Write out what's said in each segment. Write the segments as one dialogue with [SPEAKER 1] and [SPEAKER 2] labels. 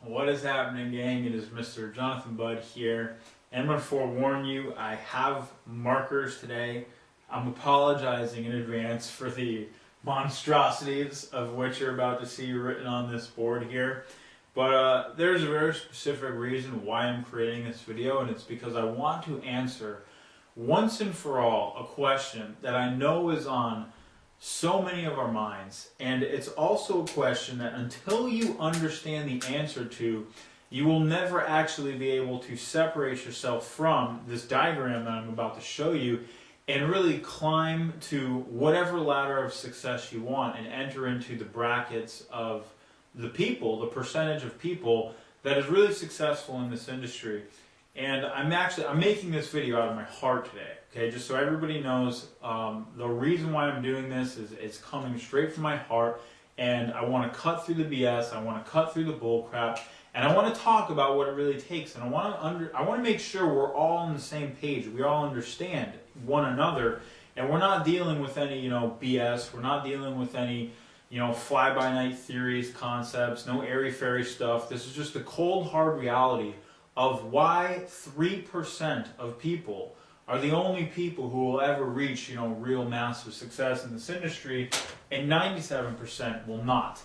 [SPEAKER 1] What is happening, gang? It is Mr. Jonathan Budd here. And I'm going to forewarn you, I have markers today. I'm apologizing in advance for the monstrosities of what you're about to see written on this board here. But there's a very specific reason why I'm creating this video, and it's because I want to answer once and for all a question that I know is on so many of our minds, and it's also a question that until you understand the answer to, you will never actually be able to separate yourself from this diagram that I'm about to show you and really climb to whatever ladder of success you want and enter into the brackets of the people, the percentage of people that is really successful in this industry. And I'm making this video out of my heart today, okay? Just so everybody knows, the reason why I'm doing this is it's coming straight from my heart, and I want to cut through the BS, I want to cut through the bull crap, and I want to talk about what it really takes, and I want to make sure we're all on the same page, we all understand one another, and we're not dealing with any, BS, we're not dealing with any, fly-by-night theories, concepts, no airy-fairy stuff. This is just the cold, hard reality of why 3% of people are the only people who will ever reach, real massive success in this industry, and 97% will not.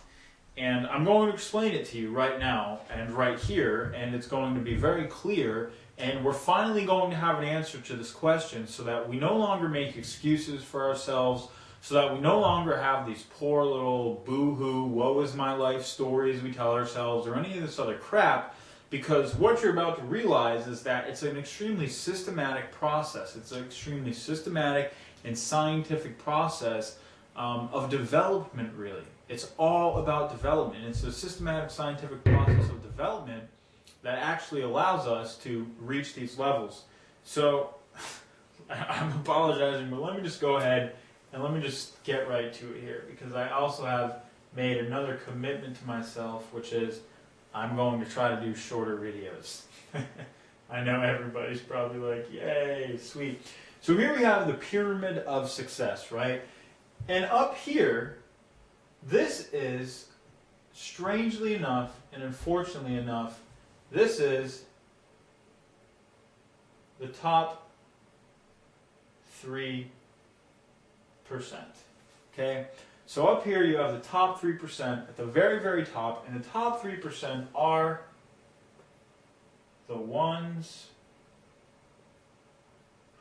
[SPEAKER 1] And I'm going to explain it to you right now and right here, and it's going to be very clear, and we're finally going to have an answer to this question so that we no longer make excuses for ourselves, so that we no longer have these poor little boo-hoo, woe is my life stories we tell ourselves, or any of this other crap. Because what you're about to realize is that it's an extremely systematic process. It's an extremely systematic and scientific process of development, really. It's all about development. It's a systematic scientific process of development that actually allows us to reach these levels. So, I'm apologizing, but let me just go ahead and let me just get right to it here. Because I also have made another commitment to myself, which is I'm going to try to do shorter videos. I know everybody's probably like, yay, sweet. So here we have the pyramid of success, right? And up here, this is, strangely enough, and unfortunately enough, this is the top 3%. Okay? So up here you have the top 3% at the very, very top, and the top 3% are the ones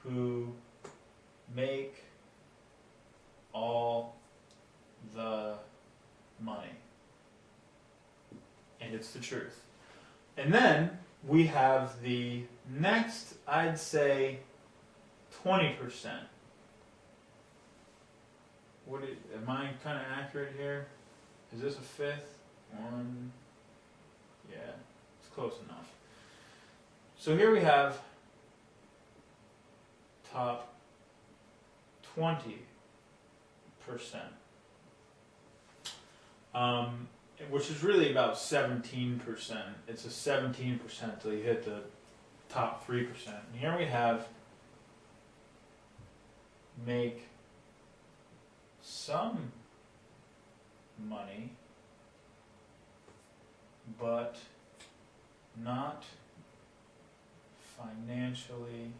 [SPEAKER 1] who make all the money. And it's the truth. And then we have the next, I'd say, 20%. Am I kind of accurate here? Is this a fifth? One. Yeah, it's close enough. So here we have top 20%. Which is really about 17%. It's a 17% till you hit the top 3%. And here we have make some money, but not financially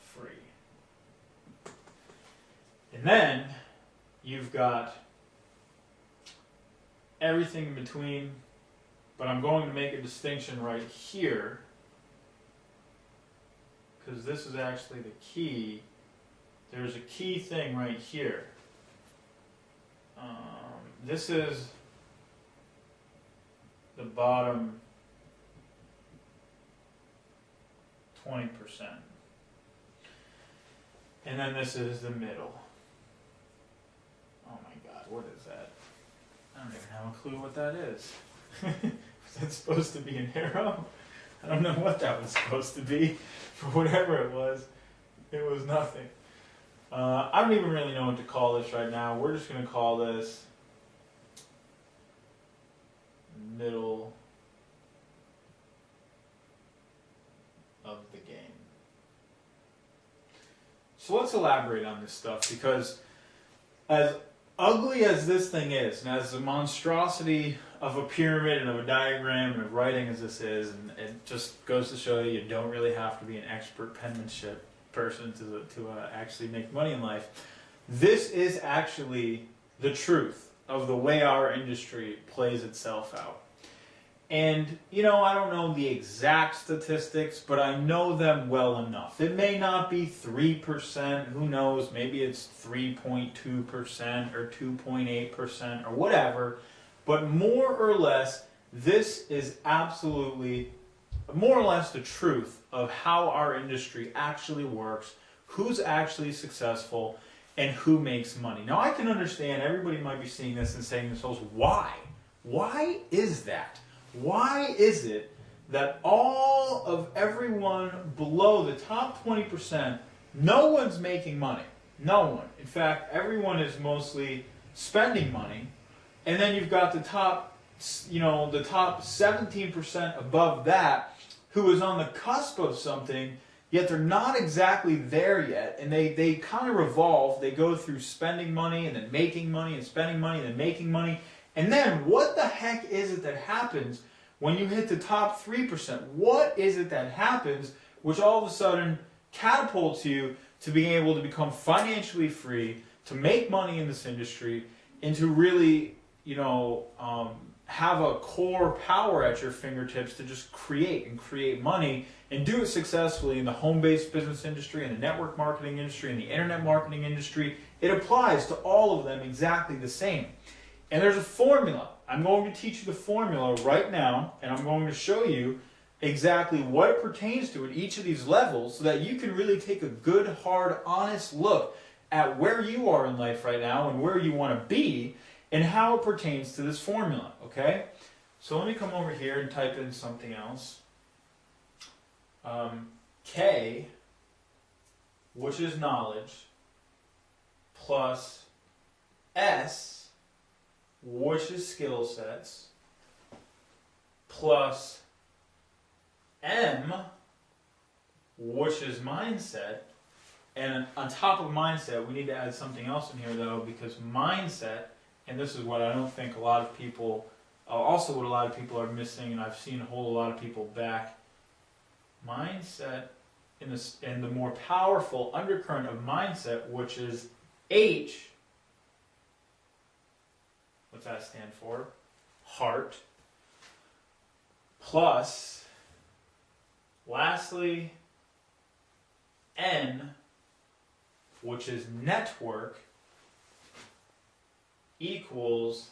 [SPEAKER 1] free. And then you've got everything in between, but I'm going to make a distinction right here because this is actually the key. There's a key thing right here. This is the bottom 20%. And then this is the middle. Oh my God, what is that? I don't even have a clue what that is. Was that supposed to be an arrow? I don't know what that was supposed to be. For whatever it was nothing. I don't even really know what to call this right now. We're just going to call this middle of the game. So let's elaborate on this stuff, because as ugly as this thing is, and as a monstrosity of a pyramid and of a diagram and of writing as this is, and it just goes to show you don't really have to be an expert penmanship person to actually make money in life. This is actually the truth of the way our industry plays itself out. And, you know, I don't know the exact statistics, but I know them well enough. It may not be 3%, who knows, maybe it's 3.2% or 2.8% or whatever, but more or less, this is absolutely, more or less the truth of how our industry actually works, who's actually successful, and who makes money. Now, I can understand everybody might be seeing this and saying to themselves, why? Why is that? Why is it that all of everyone below the top 20%, no one's making money? No one. In fact, everyone is mostly spending money. And then you've got the top, the top 17% above that who is on the cusp of something, yet they're not exactly there yet. And they kind of revolve. They go through spending money and then making money and spending money and then making money. And then what the heck is it that happens when you hit the top 3%? What is it that happens which all of a sudden catapults you to being able to become financially free, to make money in this industry, and to really, have a core power at your fingertips to just create money and do it successfully in the home-based business industry, in the network marketing industry, in the internet marketing industry? It applies to all of them exactly the same. And there's a formula. I'm going to teach you the formula right now, and I'm going to show you exactly what it pertains to at each of these levels so that you can really take a good, hard, honest look at where you are in life right now and where you want to be and how it pertains to this formula, okay? So let me come over here and type in something else. K, which is knowledge, plus S, which is skill sets, plus M, which is mindset. And on top of mindset, we need to add something else in here, though, because mindset, and this is what I don't think a lot of people, also what a lot of people are missing, and I've seen a whole lot of people back, mindset in the more powerful undercurrent of mindset, which is H. What's that stand for? Heart. Plus, lastly, N, which is network, equals,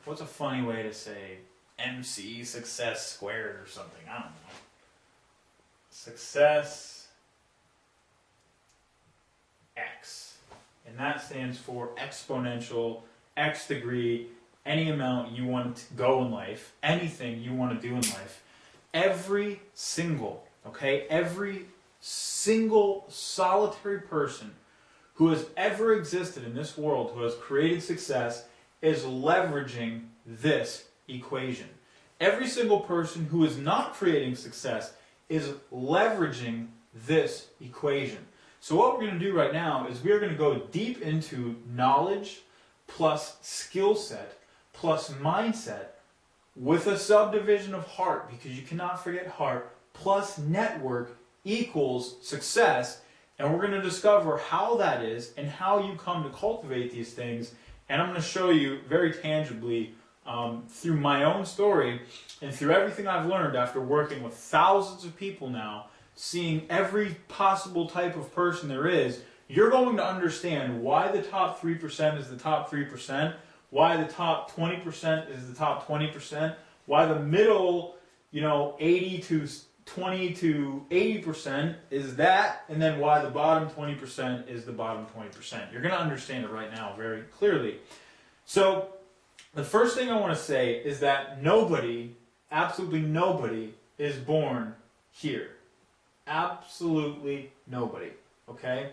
[SPEAKER 1] what's a funny way to say MC, success squared or something? I don't know. Success X. And that stands for exponential X degree, any amount you want to go in life, anything you want to do in life. Every single solitary person who has ever existed in this world, who has created success, is leveraging this equation. Every single person who is not creating success is leveraging this equation. So what we're going to do right now is we're going to go deep into knowledge plus skill set plus mindset with a subdivision of heart, because you cannot forget heart, plus network equals success. And we're going to discover how that is and how you come to cultivate these things. And I'm going to show you very tangibly through my own story and through everything I've learned after working with thousands of people now, seeing every possible type of person there is. You're going to understand why the top 3% is the top 3%, why the top 20% is the top 20%, why the middle, 80 to 20 to 80% is that, and then why the bottom 20% is the bottom 20%. You're going to understand it right now very clearly. So the first thing I want to say is that nobody, absolutely nobody, is born here. Absolutely nobody. Okay?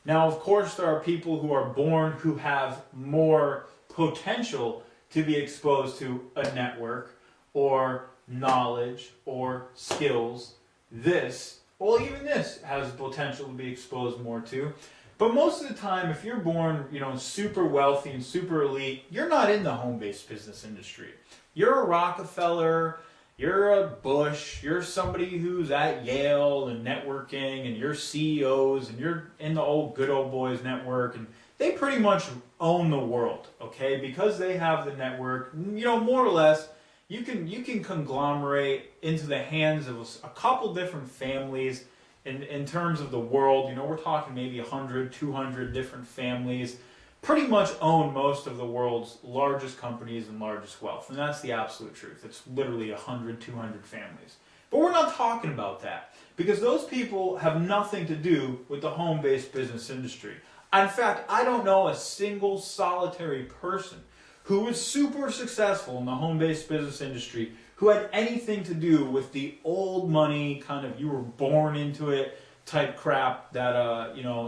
[SPEAKER 1] Now, of course, there are people who are born who have more potential to be exposed to a network or knowledge or skills. Even this has potential to be exposed more to. But most of the time, if you're born, super wealthy and super elite, you're not in the home-based business industry. You're a Rockefeller, you're a Bush, you're somebody who's at Yale and networking, and you're CEOs, and you're in the good old boys network, and they pretty much own the world, okay? Because they have the network, more or less, you can conglomerate into the hands of a couple different families in terms of the world. We're talking maybe 100, 200 different families pretty much own most of the world's largest companies and largest wealth. And that's the absolute truth. It's literally 100, 200 families. But we're not talking about that, because those people have nothing to do with the home-based business industry. In fact, I don't know a single solitary person who was super successful in the home-based business industry who had anything to do with the old money, kind of you were born into it type crap that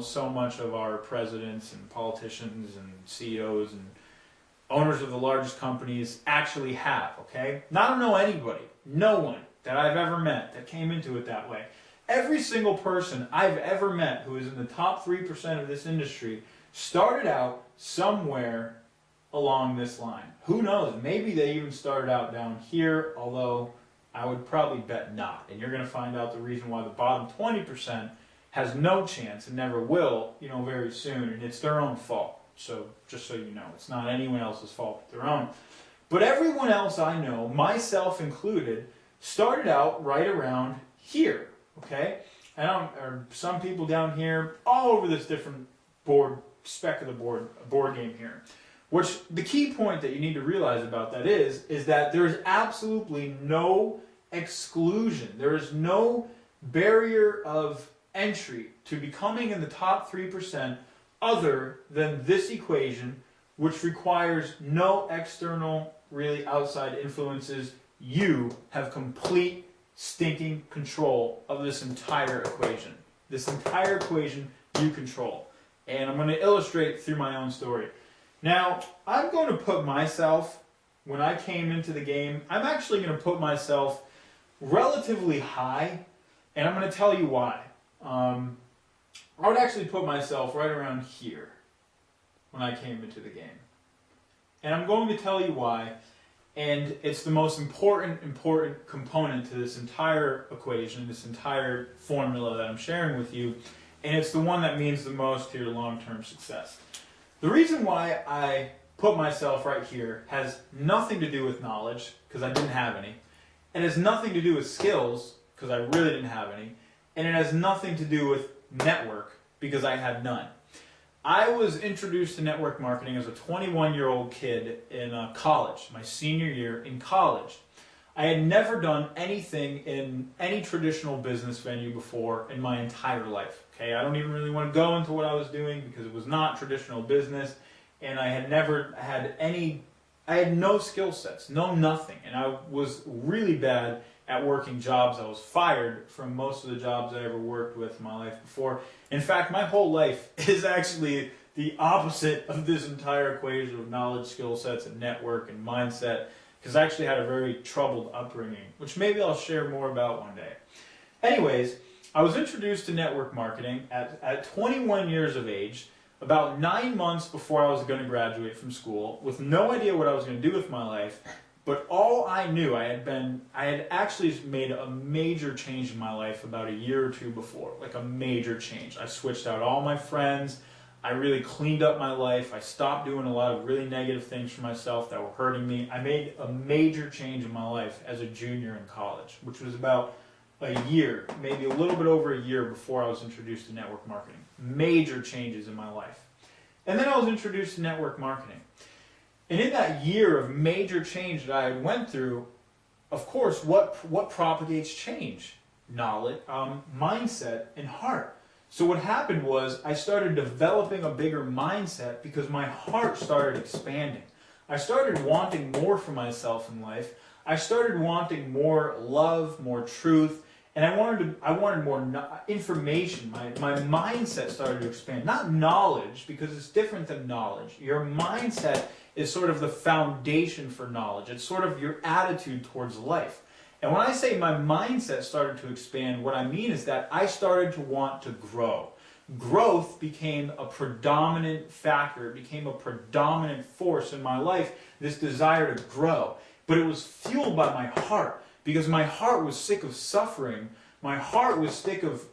[SPEAKER 1] so much of our presidents and politicians and CEOs and owners of the largest companies actually have, okay? Now, I don't know anybody, no one that I've ever met that came into it that way. Every single person I've ever met who is in the top 3% of this industry started out somewhere along this line. Who knows? Maybe they even started out down here, although I would probably bet not. And you're going to find out the reason why the bottom 20% has no chance and never will, very soon, and it's their own fault. So just so you know, it's not anyone else's fault but their own. But everyone else I know, myself included, started out right around here, okay? Or some people down here, all over this different speck of the board game here. Which the key point that you need to realize about that is that there is absolutely no exclusion. There is no barrier of entry to becoming in the top 3% other than this equation, which requires no external, really outside influences. You have complete stinking control of this entire equation. This entire equation you control. And I'm going to illustrate through my own story. Now, I'm going to put myself, when I came into the game, I'm actually going to put myself relatively high, and I'm going to tell you why. I would actually put myself right around here when I came into the game. And I'm going to tell you why, and it's the most important component to this entire equation, this entire formula that I'm sharing with you, and it's the one that means the most to your long-term success. The reason why I put myself right here has nothing to do with knowledge, because I didn't have any. It has nothing to do with skills, because I really didn't have any. And it has nothing to do with network, because I had none. I was introduced to network marketing as a 21-year-old kid in college, my senior year in college. I had never done anything in any traditional business venue before in my entire life. Okay, I don't even really want to go into what I was doing because it was not traditional business, and I had never had I had no skill sets, no nothing, and I was really bad at working jobs. I was fired from most of the jobs I ever worked with in my life before. In fact, my whole life is actually the opposite of this entire equation of knowledge, skill sets, and network and mindset, because I actually had a very troubled upbringing, which maybe I'll share more about one day. Anyways, I was introduced to network marketing at 21 years of age, about 9 months before I was going to graduate from school, with no idea what I was going to do with my life. But all I knew, I had actually made a major change in my life about a year or two before, like a major change. I switched out all my friends. I really cleaned up my life. I stopped doing a lot of really negative things for myself that were hurting me. I made a major change in my life as a junior in college, which was about a year, maybe a little bit over a year before I was introduced to network marketing. Major changes in my life. And then I was introduced to network marketing. And in that year of major change that I had went through, of course, what propagates change? Knowledge, mindset, and heart. So what happened was I started developing a bigger mindset because my heart started expanding. I started wanting more for myself in life. I started wanting more love, more truth, and I wanted more information. My mindset started to expand. Not knowledge, because it's different than knowledge. Your mindset is sort of the foundation for knowledge. It's sort of your attitude towards life. And when I say my mindset started to expand, what I mean is that I started to want to grow. growth became a predominant factor. It became a predominant force in my life, this desire to grow. But it was fueled by my heart, because my heart was sick of suffering. My heart was sick of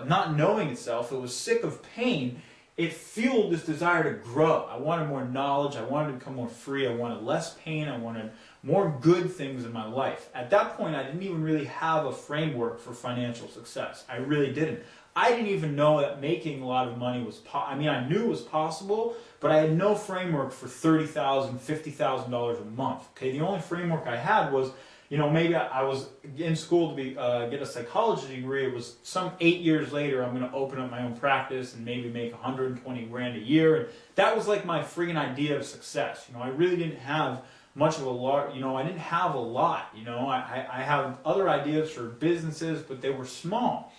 [SPEAKER 1] not knowing itself. It was sick of pain. It fueled this desire to grow. I wanted more knowledge. I wanted to become more free. I wanted less pain. I wanted more good things in my life. At that point, I didn't even really have a framework for financial success. I really didn't. I didn't even know that making a lot of money was I knew it was possible, but I had no framework for $30,000, $50,000 a month. Okay, the only framework I had was, maybe I was in school to get a psychology degree. It was some 8 years later, I'm going to open up my own practice and maybe make 120 grand a year. And that was like my friggin' idea of success. I really didn't have much of a lot, I didn't have a lot, I have other ideas for businesses, but they were small.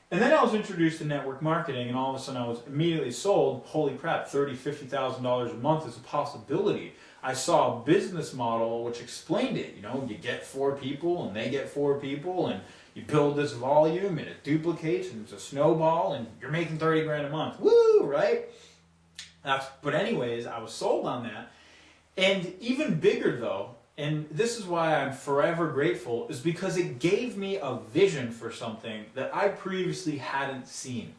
[SPEAKER 1] And then I was introduced to network marketing, and all of a sudden I was immediately sold. Holy crap, $30,000, $50,000 a month is a possibility. I saw a business model which explained it. You get 4 people, and they get 4 people, and you build this volume, and it duplicates, and it's a snowball, and you're making 30 grand a month. Woo, right? But anyways, I was sold on that. And even bigger though, and this is why I'm forever grateful, is because it gave me a vision for something that I previously hadn't seen.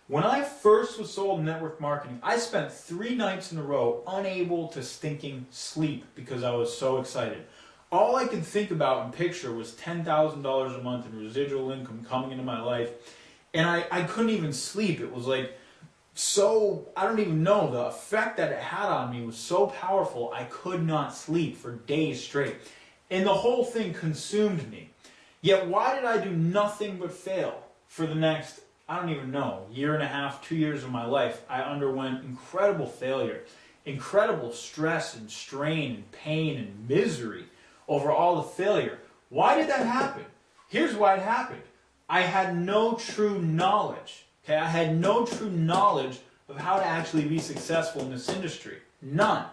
[SPEAKER 1] When I first was sold network marketing, I spent 3 nights in a row unable to stinking sleep because I was so excited. All I could think about and picture was $10,000 a month in residual income coming into my life, and I couldn't even sleep. It was like, I don't even know, the effect that it had on me was so powerful, I could not sleep for days straight. And the whole thing consumed me. Yet why did I do nothing but fail for the next, I don't even know, year and a half, 2 years of my life? I underwent incredible failure, incredible stress and strain and pain and misery over all the failure. Why did that happen? Here's why it happened. I had no true knowledge. Okay, I had no true knowledge of how to actually be successful in this industry. None.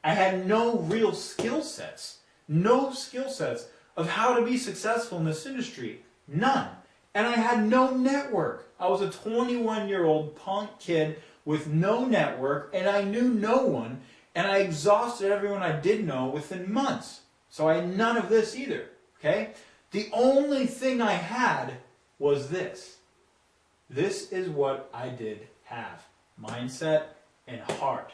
[SPEAKER 1] I had no real skill sets. No skill sets of how to be successful in this industry. None. And I had no network. I was a 21-year-old punk kid with no network, and I knew no one, and I exhausted everyone I did know within months. So I had none of this either. Okay? The only thing I had was this. This is what I did have. Mindset and heart.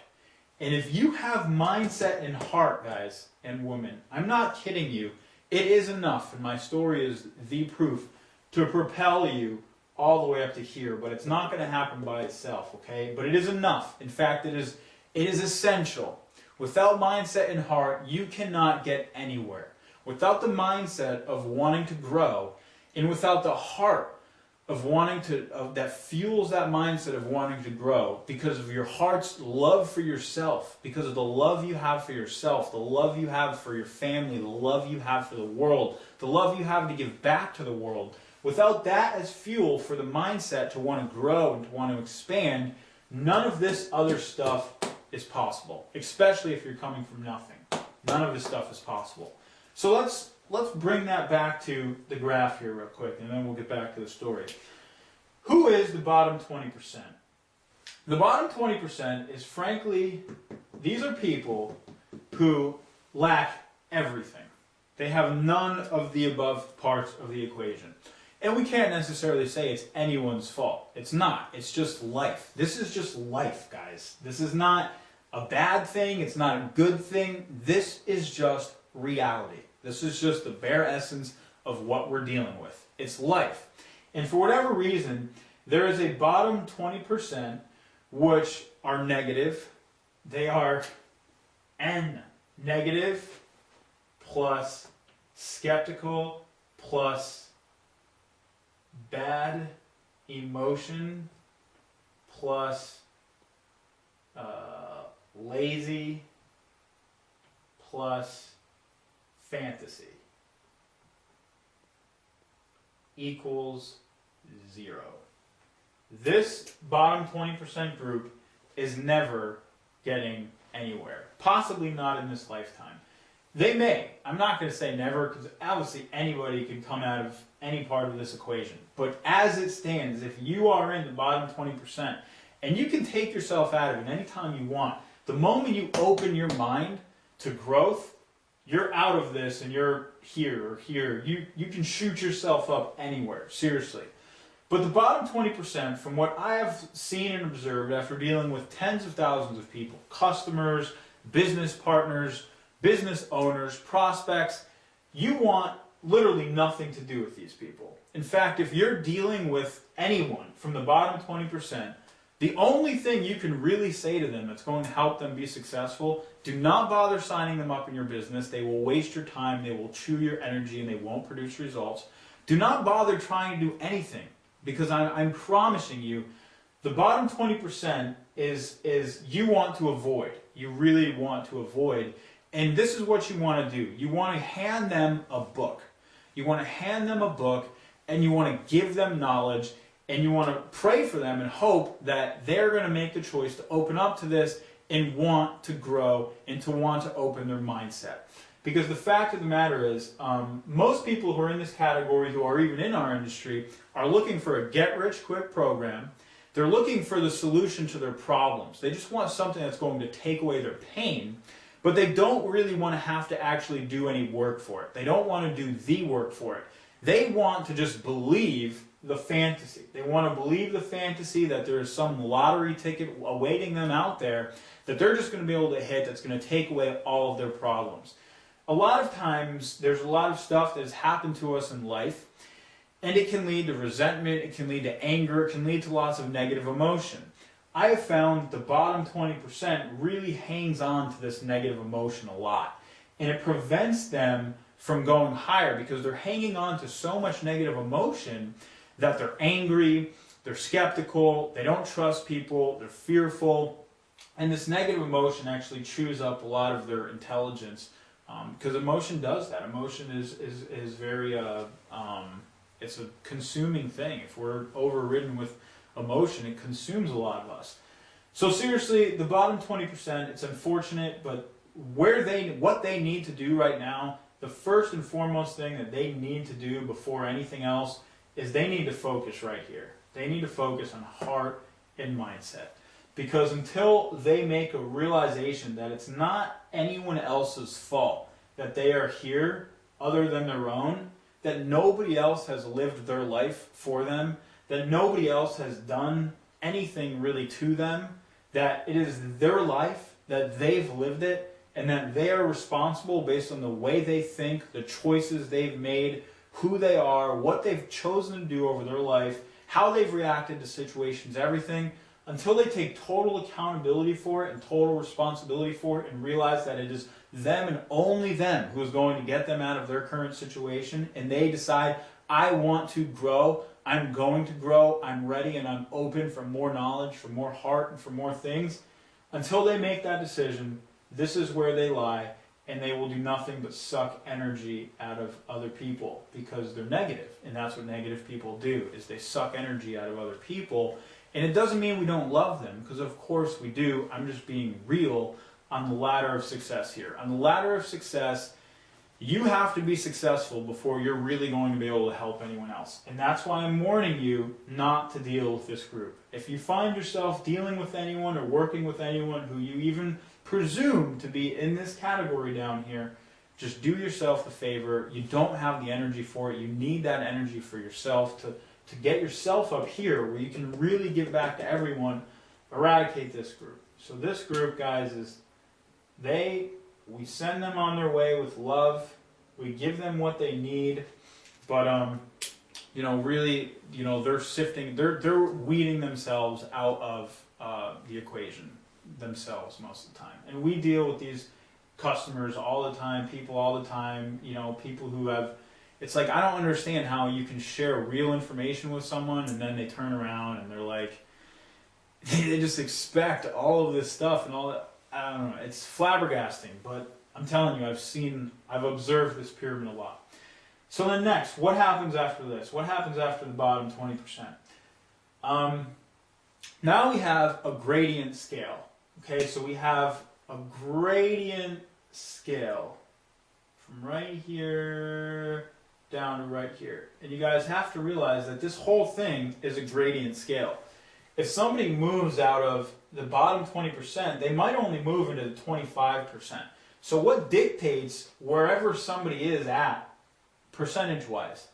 [SPEAKER 1] And if you have mindset and heart, guys and women, I'm not kidding you, it is enough, and my story is the proof, to propel you all the way up to here. But it's not going to happen by itself, okay? But it is enough. In fact, it is essential. Without mindset and heart, you cannot get anywhere. Without the mindset of wanting to grow, and without the heart of wanting to, that fuels that mindset of wanting to grow, because of your heart's love for yourself, because of the love you have for yourself, the love you have for your family, the love you have for the world, the love you have to give back to the world. Without that as fuel for the mindset to want to grow and to want to expand, none of this other stuff is possible, especially if you're coming from nothing. None of this stuff is possible. So let's bring that back to the graph here real quick, and then we'll get back to the story. Who is the bottom 20%? The bottom 20% is, frankly, these are people who lack everything. They have none of the above parts of the equation. And we can't necessarily say it's anyone's fault. It's not. It's just life. This is just life, guys. This is not a bad thing. It's not a good thing. This is just reality. This is just the bare essence of what we're dealing with. It's life. And for whatever reason, there is a bottom 20% which are negative. They are N, negative plus skeptical plus bad emotion plus lazy plus fantasy equals 0. This bottom 20% group is never getting anywhere. Possibly not in this lifetime. They may. I'm not going to say never, because obviously anybody can come out of any part of this equation. But as it stands, if you are in the bottom 20%, and you can take yourself out of it anytime you want, the moment you open your mind to growth, you're out of this and you're here or here. You can shoot yourself up anywhere, seriously. But the bottom 20%, from what I have seen and observed after dealing with tens of thousands of people, customers, business partners, business owners, prospects, you want literally nothing to do with these people. In fact, if you're dealing with anyone from the bottom 20%, the only thing you can really say to them that's going to help them be successful, do not bother signing them up in your business. They will waste your time, they will chew your energy, and they won't produce results. Do not bother trying to do anything, because I'm promising you, the bottom 20% is you want to avoid. You really want to avoid. And this is what you want to do. You want to hand them a book. You want to hand them a book, and you want to give them knowledge, and you want to pray for them and hope that they're going to make the choice to open up to this and want to grow and to want to open their mindset. Because the fact of the matter is, most people who are in this category, who are even in our industry, are looking for a get-rich-quick program. They're looking for the solution to their problems. They just want something that's going to take away their pain, but they don't really want to have to actually do any work for it. They don't want to do the work for it. They want to just believe the fantasy. They want to believe the fantasy that there is some lottery ticket awaiting them out there that they're just going to be able to hit that's going to take away all of their problems. A lot of times, there's a lot of stuff that has happened to us in life, and it can lead to resentment, it can lead to anger, it can lead to lots of negative emotion. I have found the bottom 20% really hangs on to this negative emotion a lot, and it prevents them from going higher because they're hanging on to so much negative emotion that they're angry, they're skeptical, they don't trust people, they're fearful, and this negative emotion actually chews up a lot of their intelligence, because emotion does that. Emotion is very, it's a consuming thing. If we're overridden with emotion, it consumes a lot of us. So seriously, the bottom 20%, it's unfortunate, but what they need to do right now, the first and foremost thing that they need to do before anything else is they need to focus right here. They need to focus on heart and mindset. Because until they make a realization that it's not anyone else's fault that they are here other than their own, that nobody else has lived their life for them, that nobody else has done anything really to them, that it is their life, that they've lived it, and that they are responsible based on the way they think, the choices they've made, who they are, what they've chosen to do over their life, how they've reacted to situations, everything, until they take total accountability for it and total responsibility for it and realize that it is them and only them who is going to get them out of their current situation, and they decide, I want to grow, I'm going to grow, I'm ready, and I'm open for more knowledge, for more heart, and for more things. Until they make that decision, this is where they lie, and they will do nothing but suck energy out of other people because they're negative. And that's what negative people do, is they suck energy out of other people. And it doesn't mean we don't love them, because of course we do. I'm just being real on the ladder of success here. On the ladder of success, you have to be successful before you're really going to be able to help anyone else. And that's why I'm warning you not to deal with this group. If you find yourself dealing with anyone or working with anyone who you even presume to be in this category down here, just do yourself the favor. You don't have the energy for it. You need that energy for yourself to get yourself up here where you can really give back to everyone. Eradicate this group. So this group, guys, is we send them on their way with love. We give them what they need, but really, they're sifting, they're weeding themselves out of the equation themselves most of the time. And we deal with these customers all the time, people all the time, people who have, it's like, I don't understand how you can share real information with someone and then they turn around and they're like, they just expect all of this stuff and all that. I don't know, it's flabbergasting, but I'm telling you, I've observed this pyramid a lot. So then next, what happens after this? What happens after the bottom 20%? Now we have a gradient scale. Okay, so we have a gradient scale. from right here down to right here. And you guys have to realize that this whole thing is a gradient scale. If somebody moves out of the bottom 20%, they might only move into the 25%. So what dictates wherever somebody is at, percentage-wise?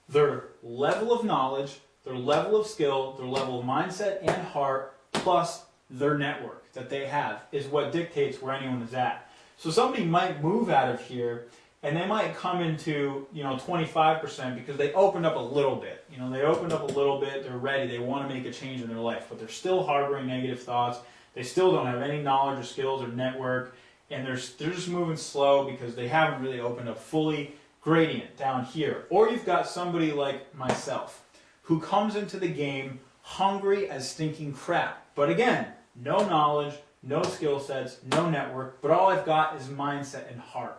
[SPEAKER 1] Their level of knowledge, their level of skill, their level of mindset and heart, plus their network that they have is what dictates where anyone is at. So somebody might move out of here and they might come into, 25% because they opened up a little bit. They opened up a little bit, they're ready, they want to make a change in their life, but they're still harboring negative thoughts. They still don't have any knowledge or skills or network, and they're just moving slow because they haven't really opened up fully. Gradient down here. Or you've got somebody like myself who comes into the game hungry as stinking crap. But again, no knowledge, no skill sets, no network, but all I've got is mindset and heart.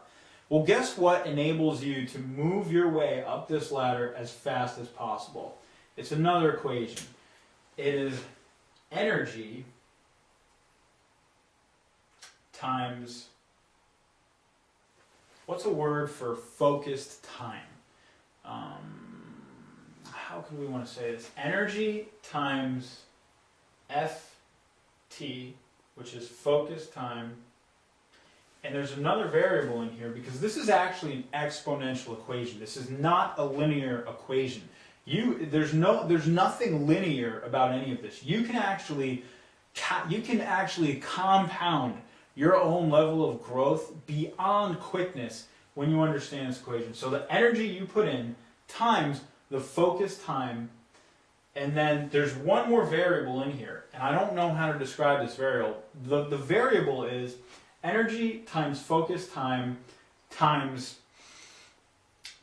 [SPEAKER 1] Well, guess what enables you to move your way up this ladder as fast as possible? It's another equation. It is energy times, what's a word for focused time? How can we want to say this? Energy times FT, which is focused time. And there's another variable in here because this is actually an exponential equation. This is not a linear equation. There's nothing linear about any of this. You can actually compound your own level of growth beyond quickness when you understand this equation. So the energy you put in times the focus time, and then there's one more variable in here, and I don't know how to describe this variable. The variable is energy times focus time times,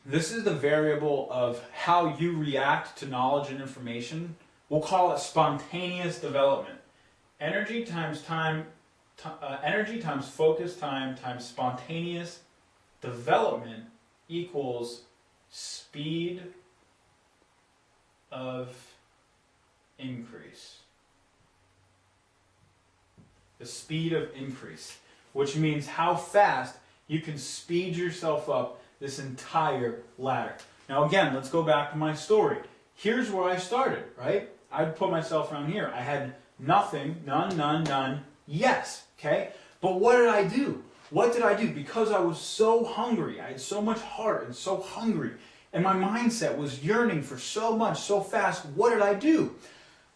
[SPEAKER 1] this is the variable of how you react to knowledge and information. We'll call it spontaneous development. Energy times time, energy times focus time times spontaneous development equals speed of increase. The speed of increase, which means how fast you can speed yourself up this entire ladder. Now again, let's go back to my story. Here's where I started, right? I'd put myself around here. I had nothing, none, yes, okay? But what did I do? What did I do? Because I was so hungry, I had so much heart and so hungry, and my mindset was yearning for so much, so fast, what did I do?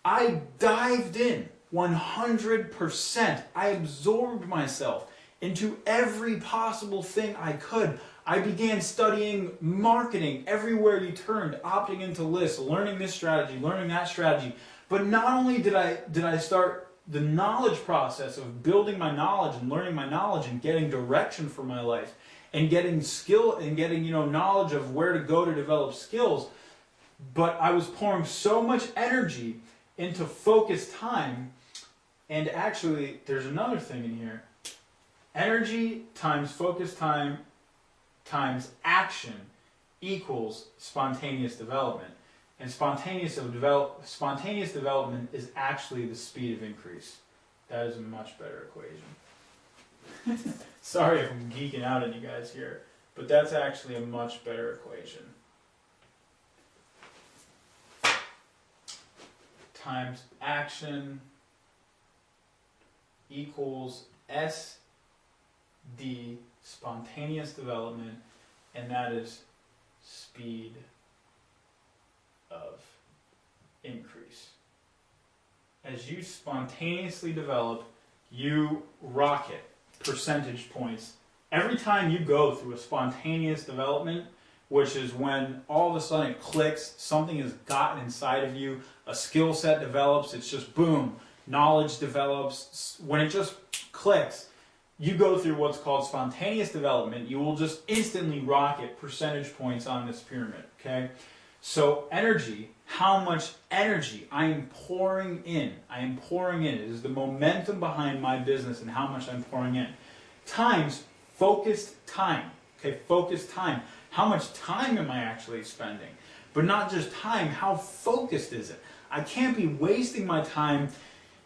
[SPEAKER 1] I dived in 100%. I absorbed myself into every possible thing I could. I began studying marketing everywhere you turned, opting into lists, learning this strategy, learning that strategy. But not only did I start the knowledge process of building my knowledge and learning my knowledge and getting direction for my life and getting skill and getting knowledge of where to go to develop skills, but I was pouring so much energy into focused time. And actually, there's another thing in here. Energy times focus time times action equals spontaneous development. And spontaneous development is actually the speed of increase. That is a much better equation. Sorry if I'm geeking out on you guys here, but that's actually a much better equation. Times action equals SD, spontaneous development, and that is speed of increase. As you spontaneously develop, you rocket percentage points. Every time you go through a spontaneous development, which is when all of a sudden it clicks, something has gotten inside of you, a skill set develops, it's just boom, knowledge develops. When it just clicks, you go through what's called spontaneous development, you will just instantly rocket percentage points on this pyramid, okay? So energy, how much energy I am pouring in. It is the momentum behind my business and how much I'm pouring in. Times focused time, okay, focused time. How much time am I actually spending? But not just time, how focused is it? I can't be wasting my time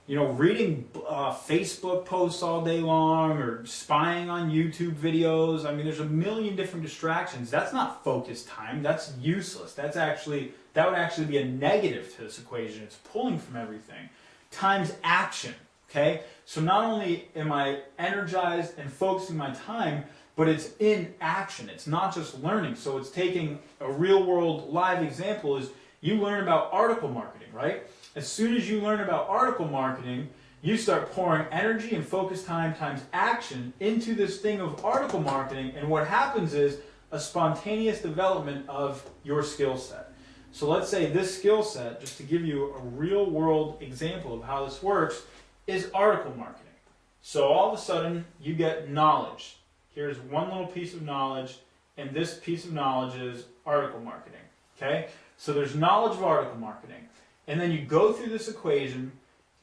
[SPEAKER 1] reading Facebook posts all day long or spying on YouTube videos. I mean, there's a million different distractions. That's not focused time. That's useless. That would actually be a negative to this equation. It's pulling from everything. Times action, okay? So not only am I energized and focusing my time, but it's in action. It's not just learning. So it's taking a real world live example is you learn about article marketing, right? As soon as you learn about article marketing, you start pouring energy and focus time times action into this thing of article marketing, and what happens is a spontaneous development of your skill set. So let's say this skill set, just to give you a real world example of how this works, is article marketing. So all of a sudden you get knowledge. Here's one little piece of knowledge, and this piece of knowledge is article marketing. Okay? So there's knowledge of article marketing. And then you go through this equation,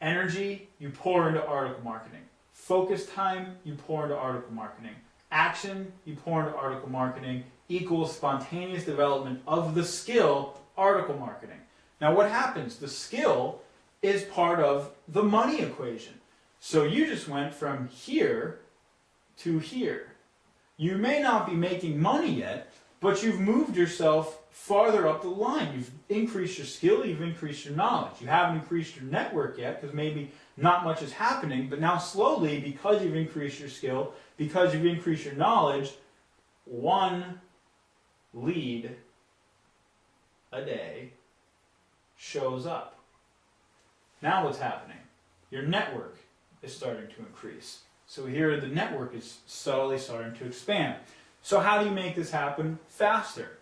[SPEAKER 1] energy, you pour into article marketing. Focus time, you pour into article marketing. Action, you pour into article marketing, equals spontaneous development of the skill, article marketing. Now what happens? The skill is part of the money equation. So you just went from here to here. You may not be making money yet, but you've moved yourself farther up the line. You've increased your skill, you've increased your knowledge. You haven't increased your network yet because maybe not much is happening, but now slowly, because you've increased your skill, because you've increased your knowledge, one lead a day shows up. Now what's happening? Your network is starting to increase. So here the network is subtly starting to expand. So how do you make this happen faster?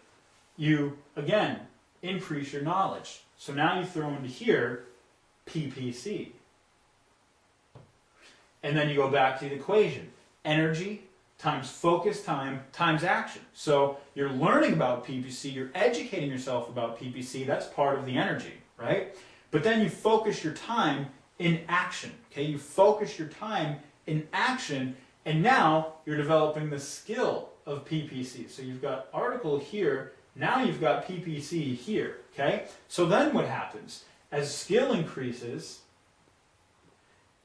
[SPEAKER 1] You, again, increase your knowledge. So now you throw into here PPC. And then you go back to the equation. Energy times focus time times action. So you're learning about PPC, you're educating yourself about PPC, that's part of the energy, right? But then you focus your time in action, okay? You focus your time in action, and now you're developing the skill of PPC. So you've got article here, now you've got PPC here, okay? So then what happens? As skill increases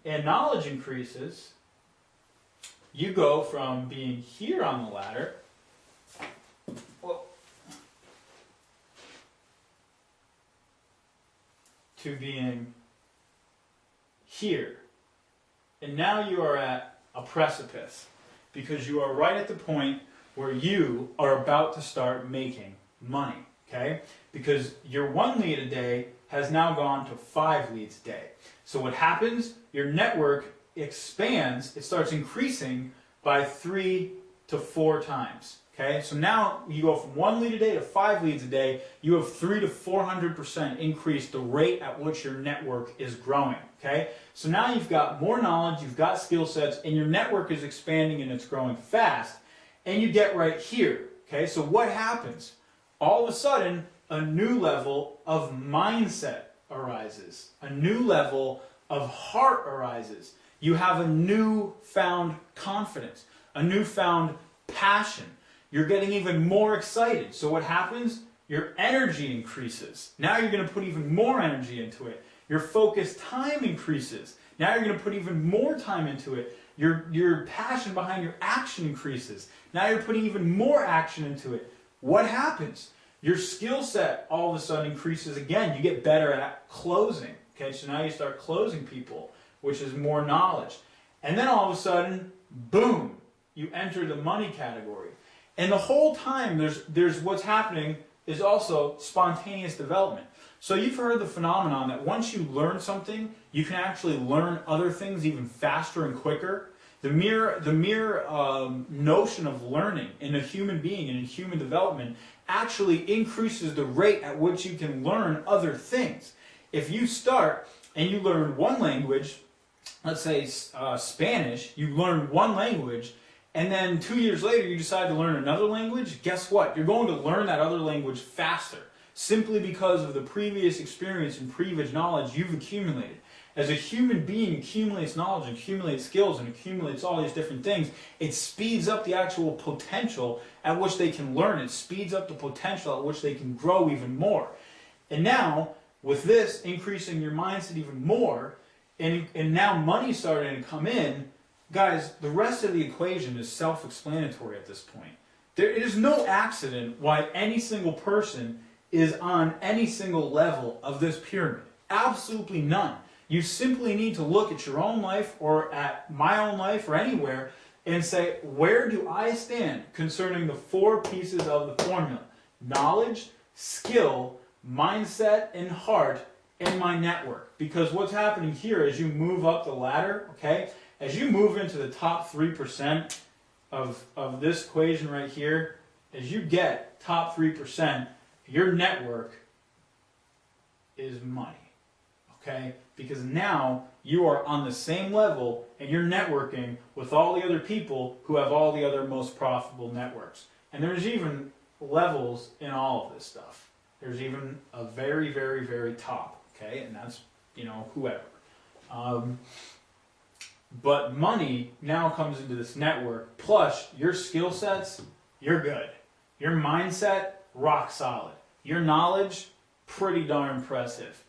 [SPEAKER 1] and knowledge increases, you go from being here on the ladder to being here. And now you are at a precipice because you are right at the point where you are about to start making money, okay? Because your 1 lead a day has now gone to 5 leads a day. So what happens? Your network expands, it starts increasing by 3 to 4 times. Okay, so now you go from 1 lead a day to 5 leads a day. You have 300 to 400% increased the rate at which your network is growing. Okay, so now you've got more knowledge, you've got skill sets, and your network is expanding and it's growing fast. And you get right here. Okay, so what happens? All of a sudden, a new level of mindset arises. A new level of heart arises. You have a newfound confidence, a newfound passion. You're getting even more excited. So what happens? Your energy increases. Now you're going to put even more energy into it. Your focus time increases. Now you're going to put even more time into it. Your passion behind your action increases. Now you're putting even more action into it. What happens? Your skill set all of a sudden increases again. You get better at closing. Okay, so now you start closing people, which is more knowledge. And then all of a sudden, boom, you enter the money category. And the whole time there's what's happening is also spontaneous development. So you've heard the phenomenon that once you learn something, you can actually learn other things even faster and quicker. The mere notion of learning in a human being and in human development actually increases the rate at which you can learn other things. If you start and you learn one language, let's say Spanish, you learn one language, and then 2 years later you decide to learn another language, guess what? You're going to learn that other language faster, simply because of the previous experience and previous knowledge you've accumulated. As a human being accumulates knowledge, and accumulates skills, and accumulates all these different things, it speeds up the actual potential at which they can learn. It speeds up the potential at which they can grow even more. And now, with this increasing your mindset even more, and now money's starting to come in, guys, the rest of the equation is self-explanatory at this point. There is no accident why any single person is on any single level of this pyramid. Absolutely none. You simply need to look at your own life or at my own life or anywhere and say, where do I stand concerning the 4 pieces of the formula? Knowledge, skill, mindset, and heart, and my network. Because what's happening here as you move up the ladder, okay, as you move into the top 3% of this equation right here, as you get top 3%, your network is money, okay? Because now you are on the same level and you're networking with all the other people who have all the other most profitable networks. And there's even levels in all of this stuff. There's even a very, very, very top, okay? And that's, you know, whoever. But money now comes into this network, plus your skill sets, you're good. Your mindset, rock solid. Your knowledge, pretty darn impressive.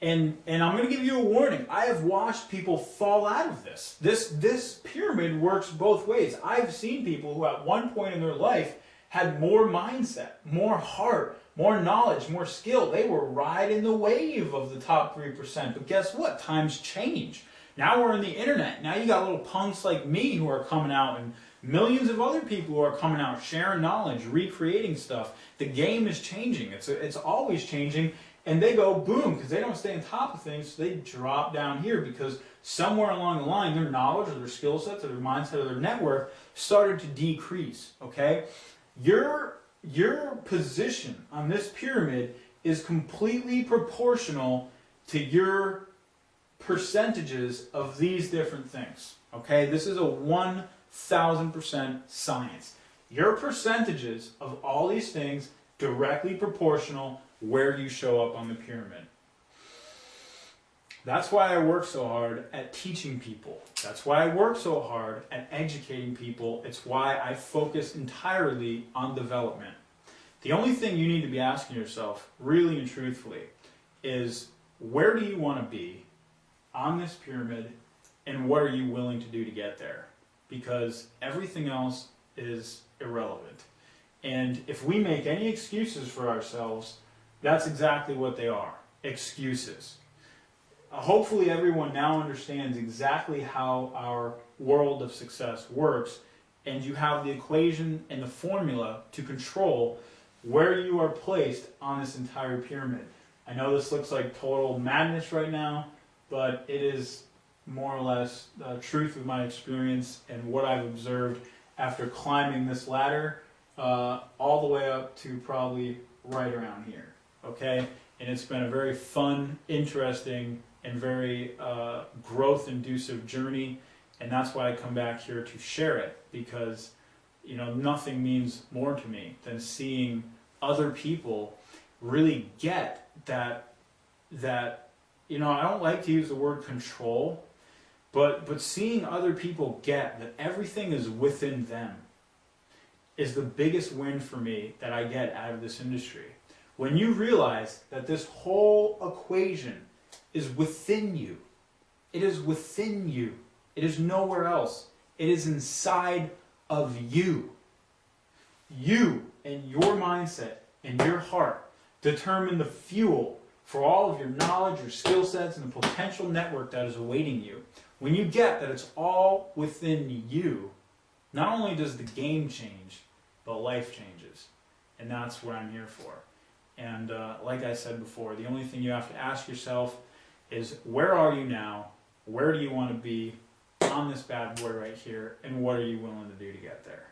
[SPEAKER 1] And I'm going to give you a warning. I have watched people fall out of this. This pyramid works both ways. I've seen people who at one point in their life had more mindset, more heart, more knowledge, more skill. They were riding the wave of the top 3%. But guess what? Times change. Now we're in the internet. Now you got little punks like me who are coming out, and millions of other people who are coming out, sharing knowledge, recreating stuff. The game is changing. It's always changing. And they go boom, because they don't stay on top of things, so they drop down here because somewhere along the line their knowledge or their skill sets or their mindset or their network started to decrease, okay? Your position on this pyramid is completely proportional to your percentages of these different things, okay? This is a 1,000% science. Your percentages of all these things directly proportional where you show up on the pyramid. That's why I work so hard at teaching people. That's why I work so hard at educating people. It's why I focus entirely on development. The only thing you need to be asking yourself, really and truthfully, is where do you want to be on this pyramid, and what are you willing to do to get there? Because everything else is irrelevant. And if we make any excuses for ourselves, that's exactly what they are, excuses. Hopefully everyone now understands exactly how our world of success works, and you have the equation and the formula to control where you are placed on this entire pyramid. I know this looks like total madness right now, but it is more or less the truth of my experience and what I've observed after climbing this ladder all the way up to probably right around here. Okay, and it's been a very fun, interesting, and very growth-inducive journey, and that's why I come back here to share it, because you know nothing means more to me than seeing other people really get that you know, I don't like to use the word control, but seeing other people get that everything is within them is the biggest win for me that I get out of this industry. When you realize that this whole equation is within you, it is within you, it is nowhere else, it is inside of you. You and your mindset and your heart determine the fuel for all of your knowledge, your skill sets, and the potential network that is awaiting you. When you get that it's all within you, not only does the game change, but life changes. And that's what I'm here for. And like I said before, the only thing you have to ask yourself is, where are you now? Where do you want to be on this bad boy right here? And what are you willing to do to get there?